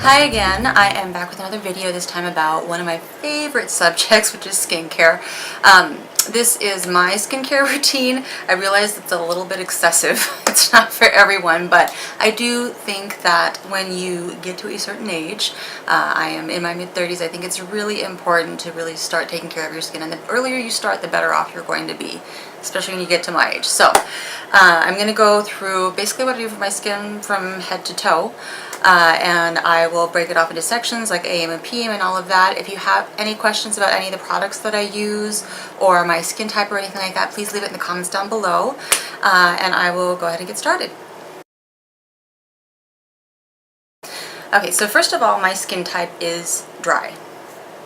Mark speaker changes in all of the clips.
Speaker 1: Hi again, I am back with another video, this time about one of my favorite subjects, which is skincare. This is my skincare routine. I realize it's a little bit excessive. It's not for everyone, but I do think that when you get to a certain age, I am in my mid-30s, I think it's really important to really start taking care of your skin. And the earlier you start, the better off you're going to be, especially when you get to my age. So I'm going to go through basically what I do for my skin from head to toe. And I will break it off into sections like AM and PM and all of that. If you have any questions about any of the products that I use or my skin type or anything like that, please leave it in the comments down below, and I will go ahead and get started. Okay, so first of all, my skin type is dry.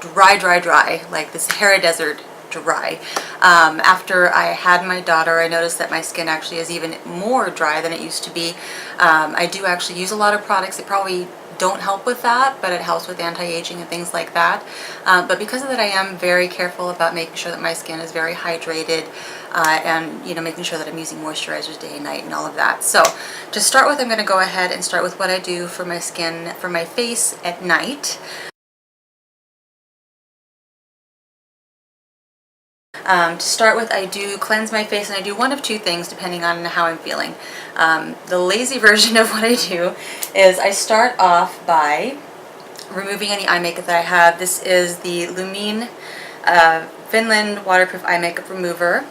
Speaker 1: Dry, like the Sahara Desert dry. After I had my daughter, I noticed that my skin actually is even more dry than it used to be. I do actually use a lot of products that probably don't help with that, but it helps with anti-aging and things like that. But because of that, I am very careful about making sure that my skin is very hydrated, and making sure that I'm using moisturizers day and night and all of that. So to start with, I'm going to go ahead and start with what I do for my skin, for my face at night. To start with, I do cleanse my face, and I do one of two things depending on how I'm feeling. The lazy version of what I do is I start off by removing any eye makeup that I have. This is the Lumene Finland Waterproof Eye Makeup Remover.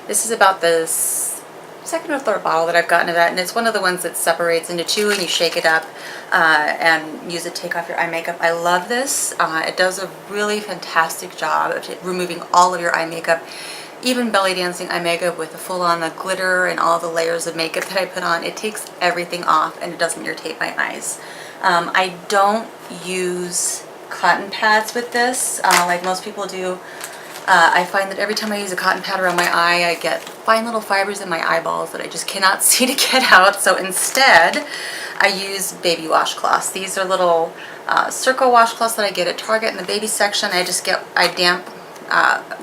Speaker 1: This is about the second or third bottle that I've gotten of that, and it's one of the ones that separates into two and you shake it up and use it to take off your eye makeup. I love this. It does a really fantastic job of removing all of your eye makeup, even belly dancing eye makeup with the full-on glitter and all the layers of makeup that I put on. It takes everything off and it doesn't irritate my eyes. I don't use cotton pads with this like most people do. I find that every time I use a cotton pad around my eye, I get fine little fibers in my eyeballs that I just cannot see to get out. So instead, I use baby washcloths. These are little Circo washcloths that I get at Target in the baby section. I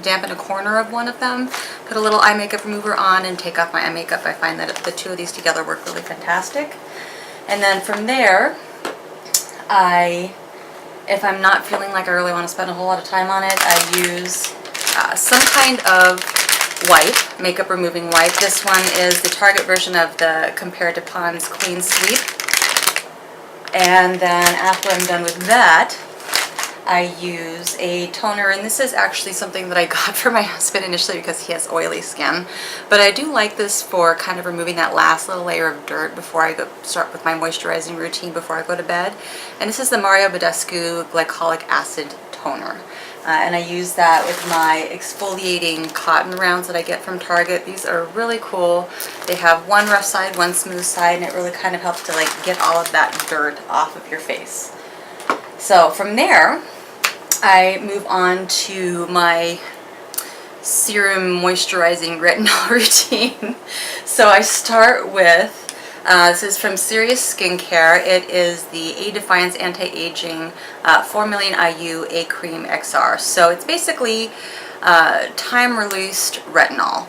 Speaker 1: dampen a corner of one of them, put a little eye makeup remover on, and take off my eye makeup. I find that the two of these together work really fantastic. And then from there, if I'm not feeling like I really want to spend a whole lot of time on it, I use some kind of wipe, makeup removing wipe. This one is the Target version of the Compare to Pond's Clean Sweep. And then after I'm done with that, I use a toner, and this is actually something that I got for my husband initially because he has oily skin. But I do like this for kind of removing that last little layer of dirt before I start with my moisturizing routine before I go to bed. And this is the Badescu Glycolic Acid Toner. And I use that with my exfoliating cotton rounds that I get from Target. These are really cool. They have one rough side, one smooth side, and it really kind of helps to get all of that dirt off of your face. So from there, I move on to my serum moisturizing retinol routine. So I start with, this is from Serious Skincare. It is the Defiance Anti-Aging 4 million IU A Cream XR. So it's basically time-released retinol.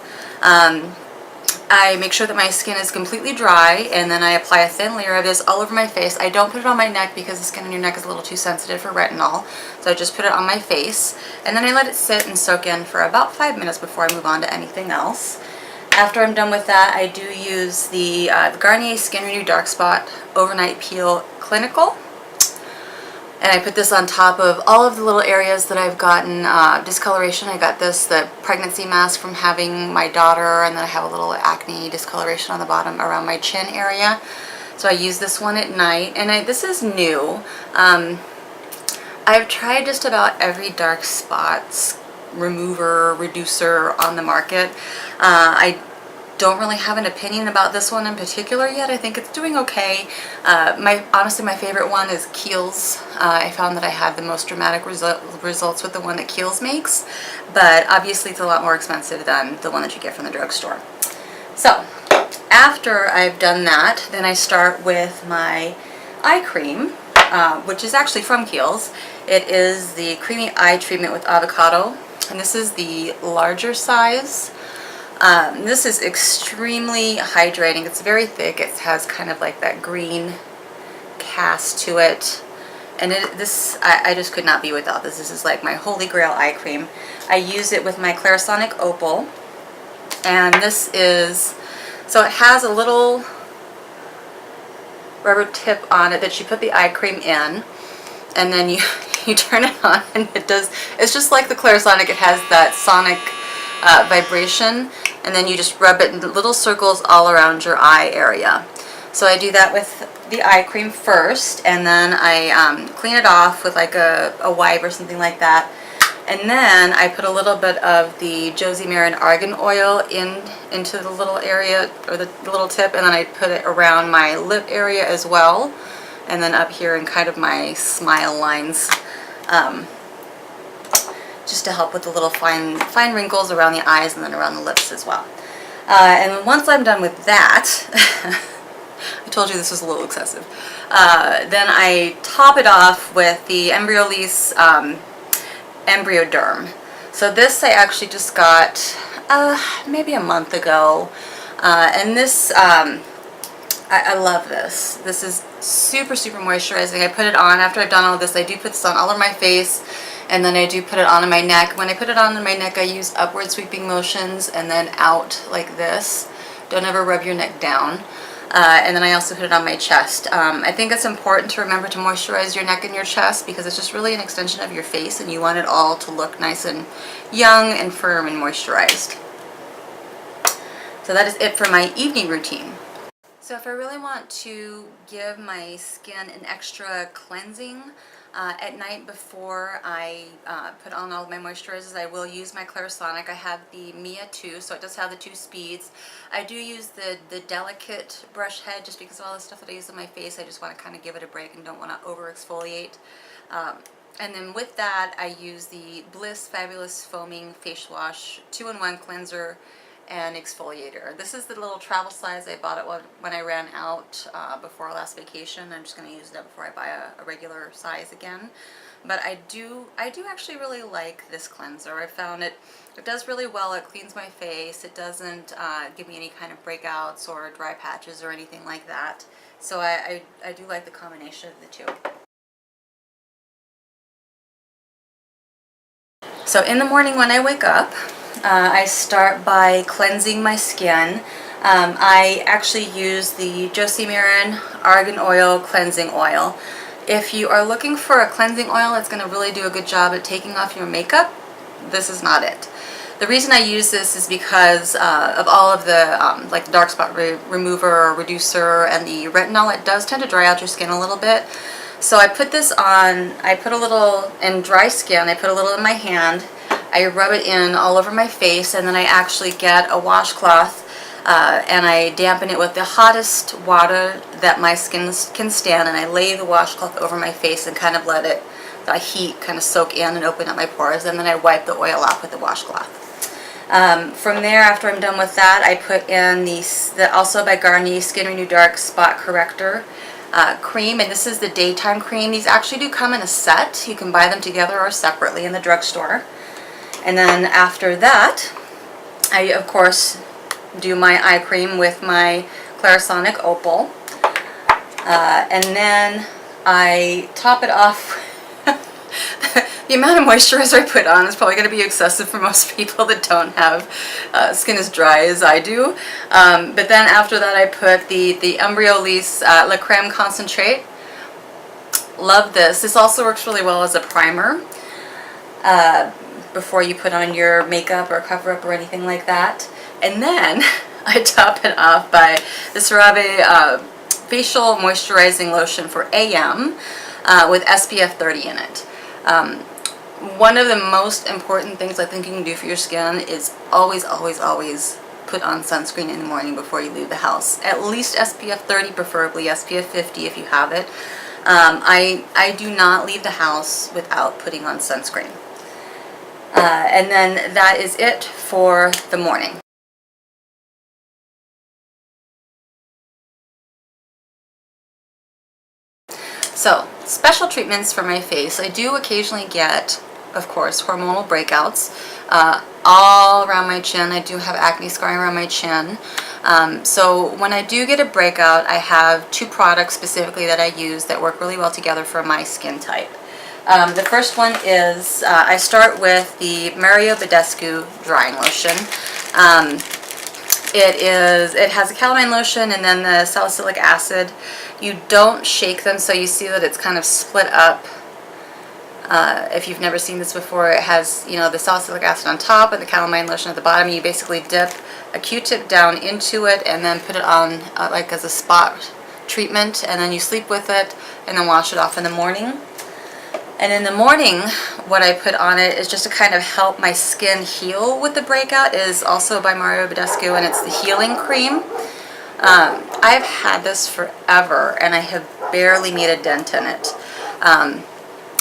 Speaker 1: I make sure that my skin is completely dry, and then I apply a thin layer of this all over my face. I don't put it on my neck because the skin on your neck is a little too sensitive for retinol, so I just put it on my face, and then I let it sit and soak in for about 5 minutes before I move on to anything else. After I'm done with that, I do use the Garnier Skin Renew Dark Spot Overnight Peel Clinical. And I put this on top of all of the little areas that I've gotten discoloration. I got the pregnancy mask from having my daughter, and then I have a little acne discoloration on the bottom around my chin area. So I use this one at night, and this is new. I've tried just about every dark spots remover, reducer on the market. I don't really have an opinion about this one in particular yet. I think it's doing okay. Honestly, my favorite one is Kiehl's. I found that I had the most dramatic results with the one that Kiehl's makes, but obviously it's a lot more expensive than the one that you get from the drugstore. So after I've done that, then I start with my eye cream, which is actually from Kiehl's. It is the Creamy Eye Treatment with Avocado, and this is the larger size. This is extremely hydrating. It's very thick. It has kind of like that green cast to it. And I just could not be without this. This is like my holy grail eye cream. I use it with my Clarisonic Opal. And this is, so it has a little rubber tip on it that you put the eye cream in. And then you turn it on and it's just like the Clarisonic. It has that sonic vibration. And then you just rub it in little circles all around your eye area. So I do that with the eye cream first, and then I clean it off with like a wipe or something like that. And then I put a little bit of the Josie Maran Argan oil into the little area, or the little tip, and then I put it around my lip area as well, and then up here in kind of my smile lines, just to help with the little fine wrinkles around the eyes and then around the lips as well. And once I'm done with that, I told you this was a little excessive. Then I top it off with the Embryolisse Embryoderme. So this I actually just got maybe a month ago. And this, I love this. This is super, super moisturizing. I put it on after I've done all this. I do put this on all of my face, and then I do put it on my neck. When I put it on my neck, I use upward sweeping motions and then out like this. Don't ever rub your neck down. And then I also put it on my chest. I think it's important to remember to moisturize your neck and your chest because it's just really an extension of your face, and you want it all to look nice and young and firm and moisturized. So that is it for my evening routine. So if I really want to give my skin an extra cleansing at night before I put on all of my moisturizers, I will use my Clarisonic. I have the Mia 2, so it does have the 2 speeds. I do use the delicate brush head just because of all the stuff that I use on my face. I just want to kind of give it a break and don't want to over exfoliate. And then with that, I use the Bliss Fabulous Foaming Face Wash 2-in-1 cleanser and exfoliator. This is the little travel size. I bought it when I ran out before our last vacation. I'm just going to use it up before I buy a regular size again. But I do actually really like this cleanser. I found it does really well. It cleans my face. It doesn't give me any kind of breakouts or dry patches or anything like that. So I do like the combination of the two. So in the morning when I wake up, I start by cleansing my skin. I actually use the Josie Maran Argan Oil Cleansing Oil. If you are looking for a cleansing oil that's going to really do a good job at taking off your makeup, this is not it. The reason I use this is because of all of the like the dark spot remover or reducer and the retinol. It does tend to dry out your skin a little bit. So I put this on, I put a little in dry skin, I put a little in my hand, I rub it in all over my face, and then I actually get a washcloth and I dampen it with the hottest water that my skin can stand, and I lay the washcloth over my face and kind of let the heat kind of soak in and open up my pores, and then I wipe the oil off with the washcloth. From there, after I'm done with that, I put in the also by Garnier Skin Renew Dark Spot Corrector cream, and this is the daytime cream. These actually do come in a set. You can buy them together or separately in the drugstore. And then after that, I of course do my eye cream with my Clarisonic Opal, and then I top it off. The amount of moisturizer I put on is probably going to be excessive for most people that don't have skin as dry as I do. But then after that, I put the Embryolisse Lait-Crème Concentrate. Love this. This also works really well as a primer before you put on your makeup or cover up or anything like that. And then I top it off by the Cerave Facial Moisturizing Lotion for AM with SPF 30 in it. One of the most important things I think you can do for your skin is always, always, always put on sunscreen in the morning before you leave the house. At least SPF 30, preferably SPF 50 if you have it. I do not leave the house without putting on sunscreen. And then that is it for the morning. So, special treatments for my face. I do occasionally get of course, hormonal breakouts all around my chin. I do have acne scarring around my chin. So when I do get a breakout, I have 2 products specifically that I use that work really well together for my skin type. The first one is, I start with the Badescu drying lotion. It has a calamine lotion and then the salicylic acid. You don't shake them, so you see that it's kind of split up. If you've never seen this before, it has, you know, the salicylic acid on top and the calamine lotion at the bottom. You basically dip a Q-tip down into it and then put it on like as a spot treatment, and then you sleep with it and then wash it off in the morning. And in the morning, what I put on it is just to kind of help my skin heal with the breakout, is also by Badescu, and it's the healing cream. I've had this forever and I have barely made a dent in it.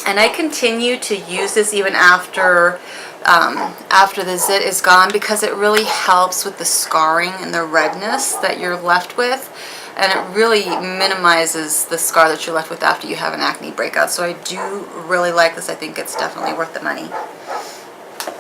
Speaker 1: And I continue to use this even after the zit is gone, because it really helps with the scarring and the redness that you're left with. And it really minimizes the scar that you're left with after you have an acne breakout. So I do really like this. I think it's definitely worth the money.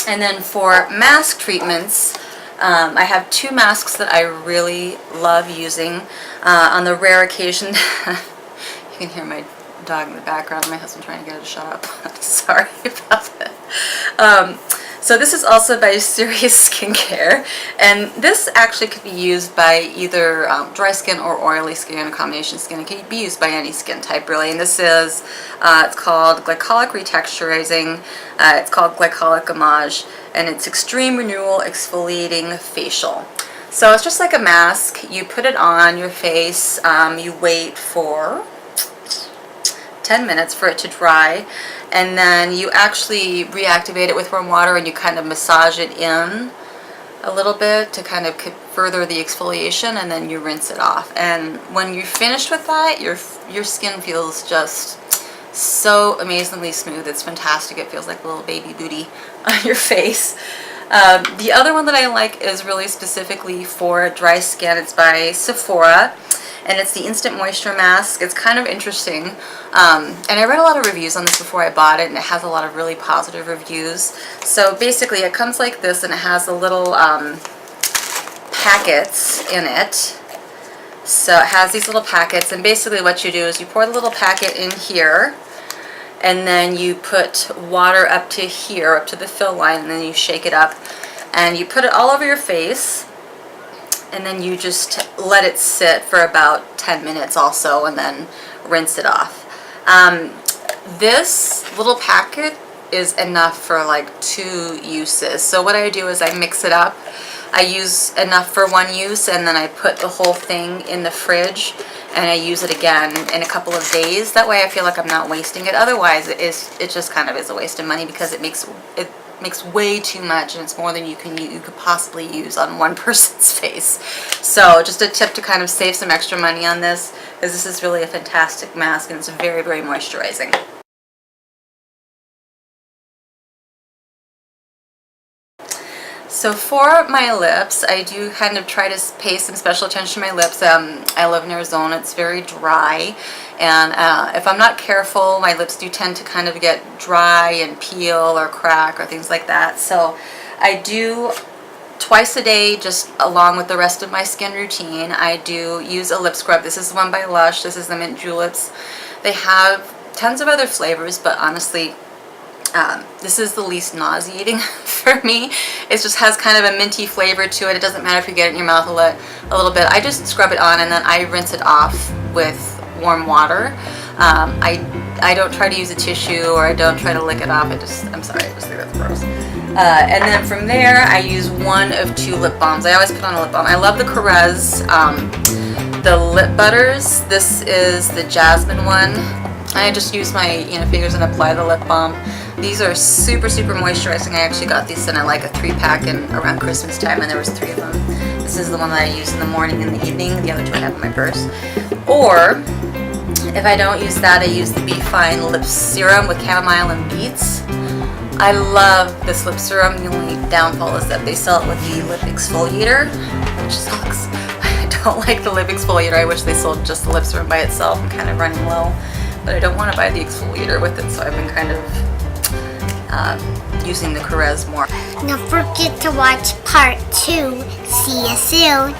Speaker 1: And then for mask treatments, I have 2 masks that I really love using. On the rare occasion, you can hear my dog in the background, my husband trying to get her to shut up. Sorry about that. So this is also by Serious Skincare, and this actually could be used by either dry skin or oily skin, a combination skin. It can be used by any skin type really, and this is, it's called Glycolic Retexturizing, it's called Glycolic Gommage, and it's Extreme Renewal Exfoliating Facial. So it's just like a mask. You put it on your face, you wait for 10 minutes for it to dry, and then you actually reactivate it with warm water and you kind of massage it in a little bit to kind of further the exfoliation, and then you rinse it off. And when you're finished with that, your skin feels just so amazingly smooth. It's fantastic. It feels like a little baby booty on your face. The other one that I like is really specifically for dry skin. It's by Sephora, and it's the Instant Moisture Mask. It's kind of interesting, and I read a lot of reviews on this before I bought it, and it has a lot of really positive reviews. So basically it comes like this, and it has the little packets in it. So it has these little packets, and basically what you do is you pour the little packet in here, and then you put water up to here, up to the fill line, and then you shake it up, and you put it all over your face, and then you just let it sit for about 10 minutes also, and then rinse it off. This little packet is enough for like 2 uses. So what I do is I mix it up. I use enough for 1 use, and then I put the whole thing in the fridge, and I use it again in a couple of days. That way I feel like I'm not wasting it. Otherwise it just kind of is a waste of money, because it makes way too much, and it's more than you could possibly use on one person's face. So just a tip to kind of save some extra money on this, because this is really a fantastic mask, and it's very, very moisturizing. So for my lips, I do kind of try to pay some special attention to my lips. I live in Arizona. It's very dry, and if I'm not careful, my lips do tend to kind of get dry and peel or crack or things like that. So I do twice a day, just along with the rest of my skin routine, I do use a lip scrub. This is the one by Lush. This is the Mint Juleps. They have tons of other flavors, but honestly, this is the least nauseating for me. It just has kind of a minty flavor to it. It doesn't matter if you get it in your mouth a little bit. I just scrub it on, and then I rinse it off with warm water. I don't try to use a tissue, or I don't try to lick it off. I'm sorry, I just think that's gross. And then from there, I use 1 of 2 lip balms. I always put on a lip balm. I love the Carez, the lip butters. This is the jasmine one. I just use my fingers and apply the lip balm. These are super, super moisturizing. I actually got these in like a 3-pack around Christmas time, and there was 3 of them. This is the one that I use in the morning and the evening. The other 2 I have in my purse. Or if I don't use that, I use the Be Fine Lip Serum with chamomile and beets. I love this lip serum. The only downfall is that they sell it with the lip exfoliator, which sucks. I don't like the lip exfoliator. I wish they sold just the lip serum by itself. I'm kind of running low, but I don't want to buy the exfoliator with it, so I've been kind of using the Caress more.
Speaker 2: Don't forget to watch part 2. See you soon.